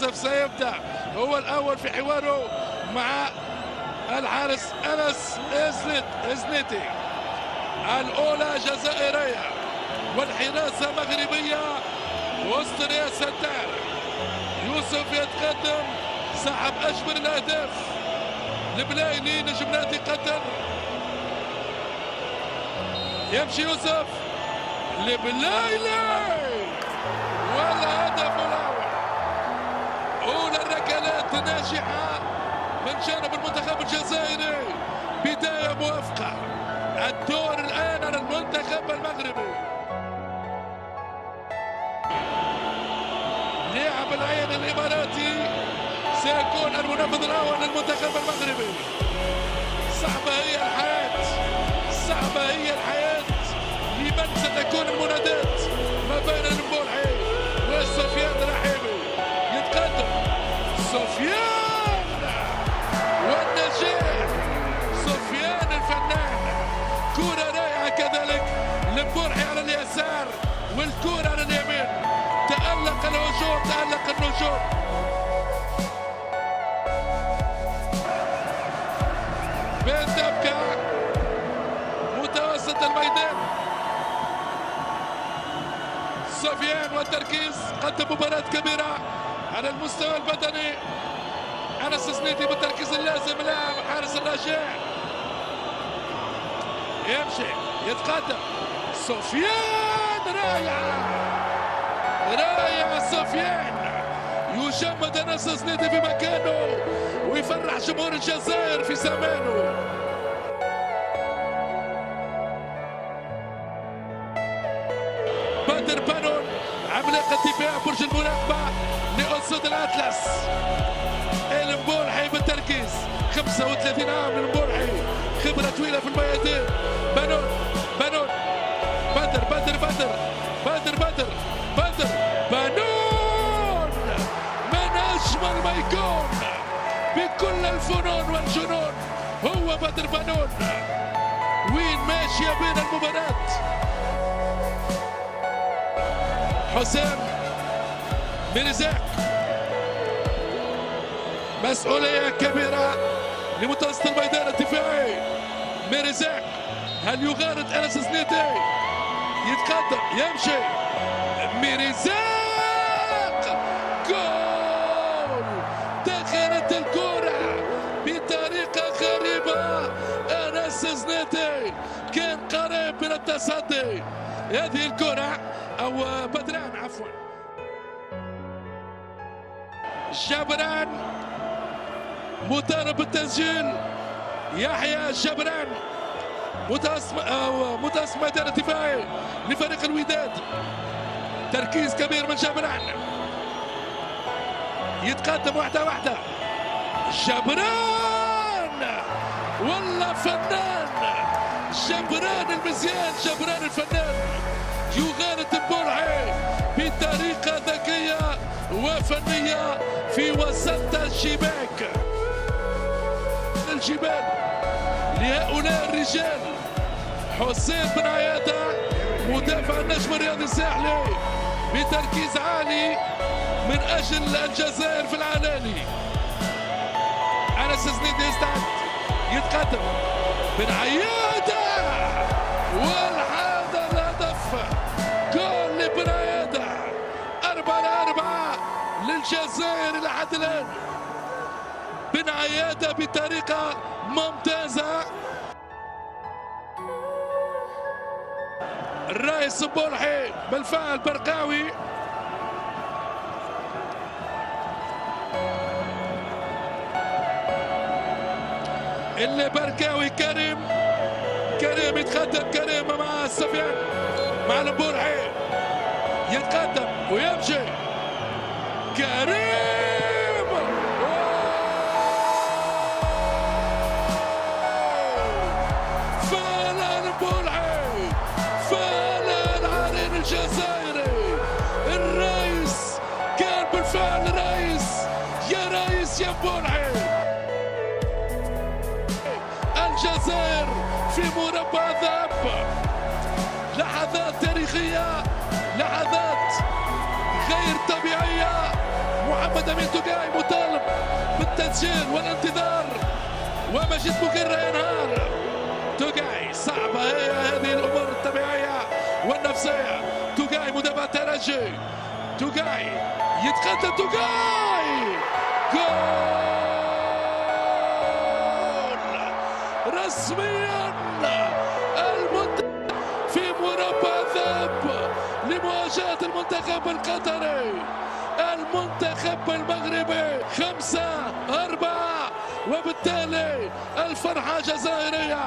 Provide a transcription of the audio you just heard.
يوسف سيبدأ هو الأول في حواره مع الحارس أنس إزنيتي. الأولى جزائرية والحراسة مغربية وسط رئاسة الدار. يوسف يتقدم صاحب أجمل الأهداف. البلايلي نجم نادي قطر. يمشي يوسف البلايلي والهدف الأول. أولى الركلات الناجحة من جانب المنتخب الجزائري. بداية موفقة. الدور الآن على المنتخب المغربي. لاعب العين الإماراتي سيكون المنفذ الأول للمنتخب المغربي. صعبة هي الحياة، صعبة هي الحياة. لمن ستكون المنادات ما بين المبولحي وسفيان الرحيمي؟ يتقدم سفيان والنجاح. سفيان الفنان. كرة رائعة كذلك المبولحي على اليسار والكرة على اليمين. تألق الهجوم، تألق النجوم. بين تبكى متوسط الميدان. سفيان والتركيز قدم مباراة كبيرة على المستوى البدني. أنس إزنيتي بالتركيز اللازم. لاعب حارس الرجاء يمشي يتقدم. سفيان رائعة رائعة. سفيان يجمد أنس إزنيتي في مكانه ويفرح جمهور الجزائر في زمانه. بدر بنون عملاق الدفاع برج المراقبة لأسود الأطلس. المبولحي بالتركيز 35 عام للمبولحي. خبرة طويلة في الميادين. بنون بدر بنون من أجمل ما يكون بكل الفنون والجنون. هو بدر بنون. وين ماشية بين المباراة؟ حسام مرزاق. مسؤولية كبيرة لمتوسط الميدان الدفاعي. مرزاق هل يغارد أنس إزنيتي؟ يتقدم يمشي مرزاق. جول. دخلت الكرة بطريقة غريبة. أنس إزنيتي كان قريب من التصدي. هذه الكرة أو بدران عفوا. جبران مطالب بالتسجيل. يحيى جبران متوسط ميدان الدفاعي لفريق الوداد. تركيز كبير من جبران. يتقدم واحدة جبران والله فنان. جبران المزيان. جبران الفنان يغالط المبولحي بطريقة ذكية وفنية في وسط الشباك. الجبال لهؤلاء الرجال. حسين بن عيادة مدافع النجم الرياضي الساحلي بتركيز عالي من أجل الجزائر في العلالي. أنس إزنيتي يستعد يتقدم بن عيادة والهدف الهدف. جول لبن عيادة. 4-4 للجزائر لحد الآن. بن عيادة بطريقة ممتازة. الرئيس المبولحي بالفعل برقاوي. اللي برقاوي كريم يتقدم. كريم مع سفيان مع المبولحي. يتقدم ويمشي كريم. فعلا المبولحي. فعلا عرين الجزائري. الرئيس كان بالفعل رئيس. يا رئيس يا مبولحي. الجزائر في مربع ذهب. لحظات تاريخية. لحظات غير طبيعية. محمد امين توقاي مطالب بالتسجيل والانتظار، ومجيد بوكيرة ينهار. توقاي صعبة هي هذه الامور الطبيعية والنفسية. توقاي مدافع ترجي، توقاي يتقدم، توقاي جول رسميا. في مربع ذهب لمواجهة المنتخب القطري، المنتخب المغربي 5-4، وبالتالي الفرحة جزائرية.